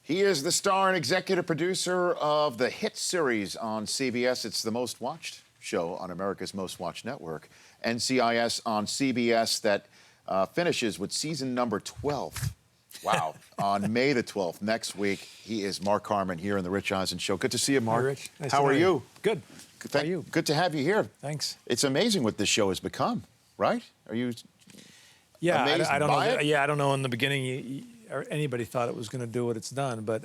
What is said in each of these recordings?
He is the star and executive producer of the hit series on CBS. It's the most watched show on America's most watched network, NCIS on CBS, that finishes with season number 12. Wow. On May the 12th, next week, he is Mark Harmon here in the Rich Eisen Show. Good to see you, Mark. Hi, Rich. Nice How are you? Good. How are you? Good to have you here. Thanks. It's amazing what this show has become, right? Are you amazed I don't by know. it? Yeah, I don't know in the beginning or anybody thought it was going to do what it's done, but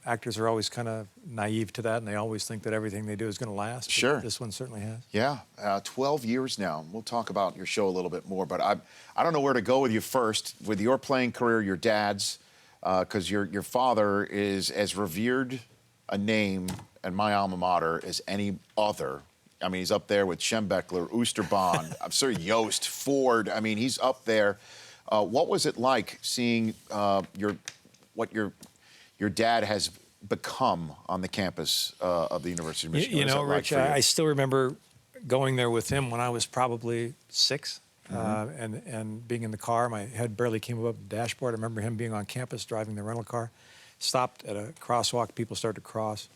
actors are always kind of naive to that, and they always think that everything they do is going to last. Sure. This one certainly has. Yeah, 12 years now. We'll talk about your show a little bit more, but I don't know where to go with you first. With your playing career, your dad's, because your father is as revered a name in my alma mater as any other. I mean, he's up there with Schembechler, Oosterbaan, I'm sorry, Yost, Ford. I mean, he's up there. What was it like seeing what your dad has become on the campus of the University of Michigan? You know, like Rich, I still remember going there with him when I was probably 6, and being in the car. My head barely came above the dashboard. I remember him being on campus driving the rental car, stopped at a crosswalk. People started to cross.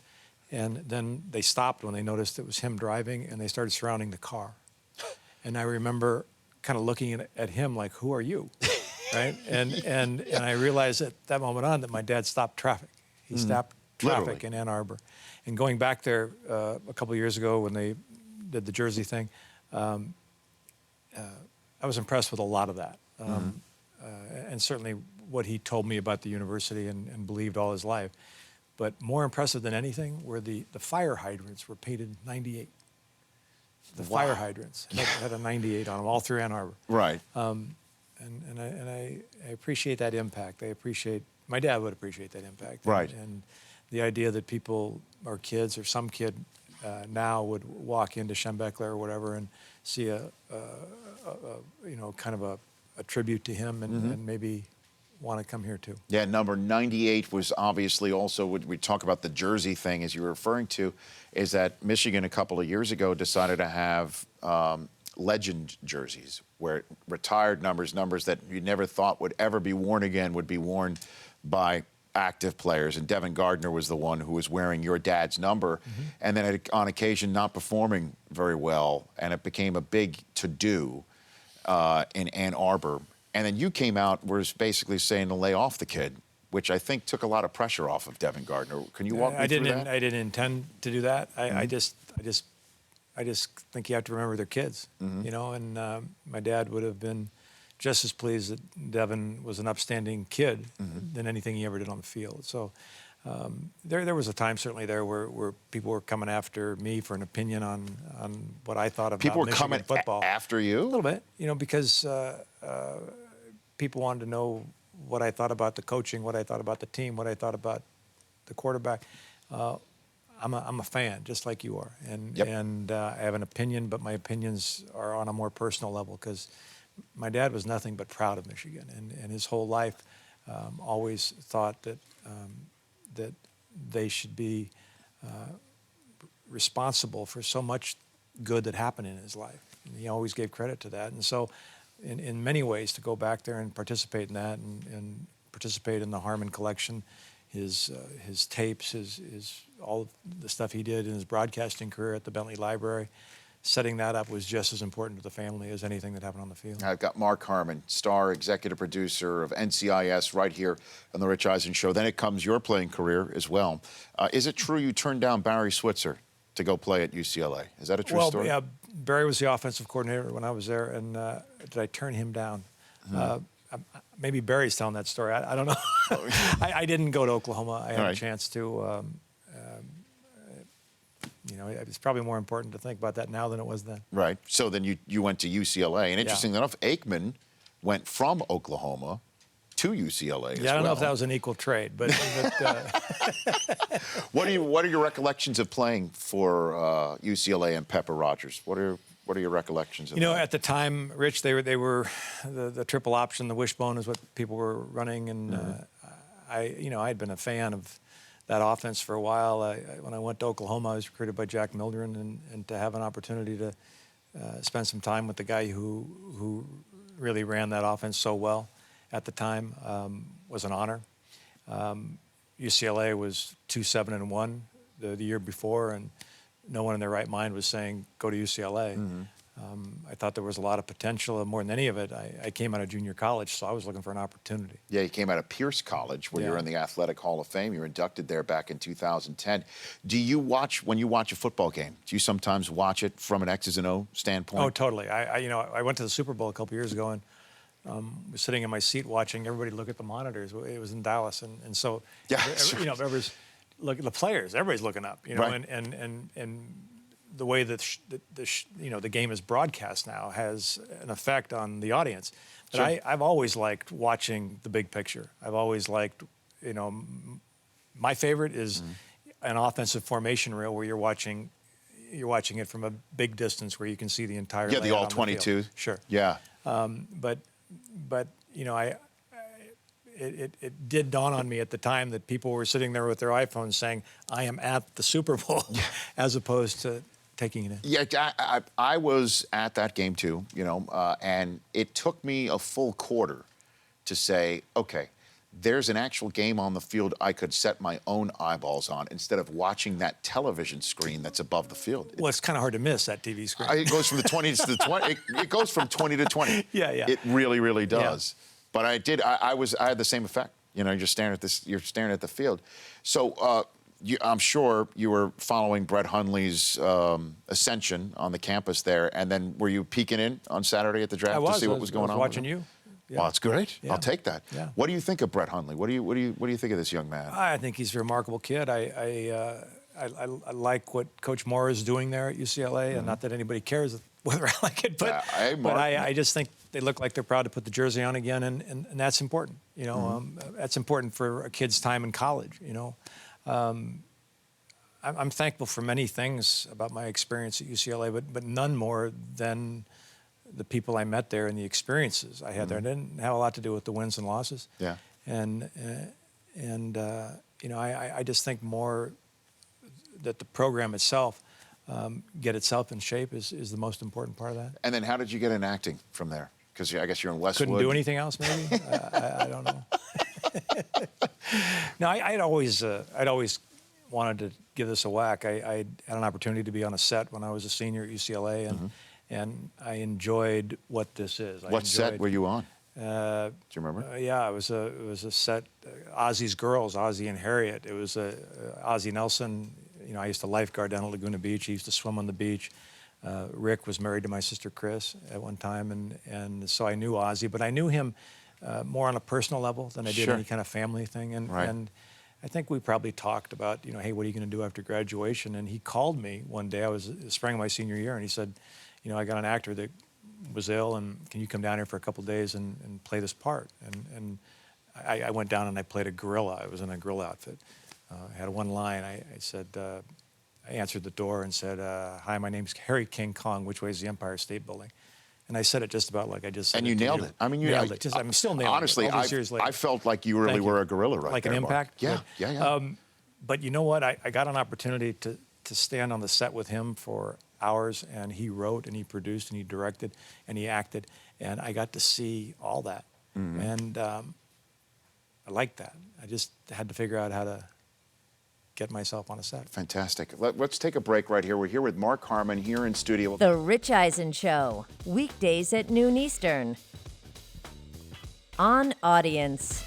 And then they stopped when they noticed it was him driving, and they started surrounding the car. And I remember kind of looking at him like, who are you? Right? And I realized at that moment on that my dad stopped traffic. He stopped traffic Literally. in Ann Arbor. And going back there a couple of years ago when they did the Jersey thing, I was impressed with a lot of that. And certainly what he told me about the university and believed all his life. But more impressive than anything were the fire hydrants were painted 98. The fire hydrants had a 98 on them, all through Ann Arbor. Right. And I appreciate that impact. My dad would appreciate that impact. Right. And the idea that people or kids or some kid now would walk into Schembechler or whatever and see a kind of a tribute to him and maybe want to come here too. Yeah, number 98 was obviously also, what we talk about the Jersey thing, as you were referring to, is that Michigan a couple of years ago decided to have legend jerseys, where retired numbers that you never thought would ever be worn again, would be worn by active players. And Devin Gardner was the one who was wearing your dad's number, and then on occasion not performing very well, and it became a big to-do in Ann Arbor. And then you came out, was basically saying to lay off the kid, which I think took a lot of pressure off of Devin Gardner. Can you walk me through that? I didn't intend to do that. I just think you have to remember their kids, you know. And my dad would have been just as pleased that Devin was an upstanding kid than anything he ever did on the field. So there was a time certainly there where people were coming after me for an opinion on what I thought about people were Michigan coming football. After you? A little bit, you know, because people wanted to know what I thought about the coaching, what I thought about the team, what I thought about the quarterback. I'm a fan, just like you are, and I have an opinion, but my opinions are on a more personal level because my dad was nothing but proud of Michigan, and his whole life always thought that that they should be responsible for so much good that happened in his life. And he always gave credit to that, and so in many ways to go back there and participate in that and participate in the Harmon collection, his tapes, his all of the stuff he did in his broadcasting career at the Bentley Library, setting that up was just as important to the family as anything that happened on the field. I've got Mark Harmon, star executive producer of NCIS, right here on the Rich Eisen Show. Then it comes your playing career as well. Is it true you turned down Barry Switzer to go play at UCLA? Is that a true story? Well, yeah, Barry was the offensive coordinator when I was there, and did I turn him down? Maybe Barry's telling that story. I don't know. I didn't go to Oklahoma. I had a chance to. You know, it's probably more important to think about that now than it was then. Right. So then you went to UCLA, and interestingly enough, Aikman went from Oklahoma to UCLA as well. Yeah, I don't know if that was an equal trade, but What are your recollections of playing for UCLA and Pepper Rogers? What are your recollections of that? You know, at the time, Rich, they were the triple option, the wishbone is what people were running, and I'd been a fan of that offense for a while. When I went to Oklahoma, I was recruited by Jack Mildren, and to have an opportunity to spend some time with the guy who really ran that offense so well at the time was an honor. UCLA was 2-7-1 the year before, and no one in their right mind was saying go to UCLA. I thought there was a lot of potential, and more than any of it, I came out of junior college, so I was looking for an opportunity. Yeah, you came out of Pierce College, where you're in the Athletic Hall of Fame. You were inducted there back in 2010. Do you watch, when you watch a football game, do you sometimes watch it from an X's and O standpoint? Oh, totally. I went to the Super Bowl a couple years ago and was sitting in my seat watching everybody look at the monitors. It was in Dallas, and so everybody's look at the players. Everybody's looking up, Right. and the way that the game is broadcast now has an effect on the audience. But Sure. I've always liked watching the big picture. I've always liked, my favorite is an offensive formation reel where you're watching it from a big distance where you can see the entire Yeah, the layout all on the 22. field. Sure. Yeah. But it did dawn on me at the time that people were sitting there with their iPhones saying, "I am at the Super Bowl," as opposed to taking it in. Yeah, I was at that game too, and it took me a full quarter to say, okay, there's an actual game on the field I could set my own eyeballs on instead of watching that television screen that's above the field. Well, it's kind of hard to miss that TV screen. It goes from the 20 to the 20. It goes from 20 to 20. Yeah. It really, really does. But I had the same effect. You're staring at this. You're staring at the field. So I'm sure you were following Brett Hundley's ascension on the campus there, and then were you peeking in on Saturday at the draft to see what was going on? Watching you. Yeah. Well, that's great. Yeah. I'll take that. Yeah. What do you think of Brett Hundley? What do you think of this young man? I think he's a remarkable kid. I like what Coach Moore is doing there at UCLA, and not that anybody cares whether I like it, but I just think they look like they're proud to put the jersey on again, and that's important. That's important for a kid's time in college. I'm thankful for many things about my experience at UCLA, but none more than the people I met there and the experiences I had there. It didn't have a lot to do with the wins and losses. Yeah. And I just think more that the program itself get itself in shape is the most important part of that. And then how did you get in acting from there? Because I guess you're in Westwood. Couldn't do anything else, maybe. I don't know. No, I'd always wanted to give this a whack. I had an opportunity to be on a set when I was a senior at UCLA, and I enjoyed what this is. What set were you on? Do you remember? Yeah, it was a set. Ozzy's Girls, Ozzy and Harriet. It was Ozzy Nelson. I used to lifeguard down at Laguna Beach. He used to swim on the beach. Rick was married to my sister Chris at one time, and so I knew Ozzy, but I knew him more on a personal level than I did any kind of family thing. And I think we probably talked about, hey, what are you going to do after graduation? And he called me one day. I was spring of my senior year, and he said, I got an actor that was ill, and can you come down here for a couple of days and play this part? And I went down and I played a gorilla. I was in a gorilla outfit. I had one line. I said, I answered the door and said, "Hi, my name's Harry King Kong. Which way is the Empire State Building?" And I said it just about like I just said. And you nailed it. I mean, you nailed it. I'm still nailing honestly, it. Honestly, I felt like you really were a gorilla right like there. Like an impact? Mark. Yeah. But you know what? I got an opportunity to stand on the set with him for hours, and he wrote and he produced and he directed and he acted, and I got to see all that. And I liked that. I just had to figure out how to get myself on a set. Fantastic. Let's take a break right here. We're here with Mark Harmon here in studio. The Rich Eisen Show, weekdays at noon Eastern. On Audience.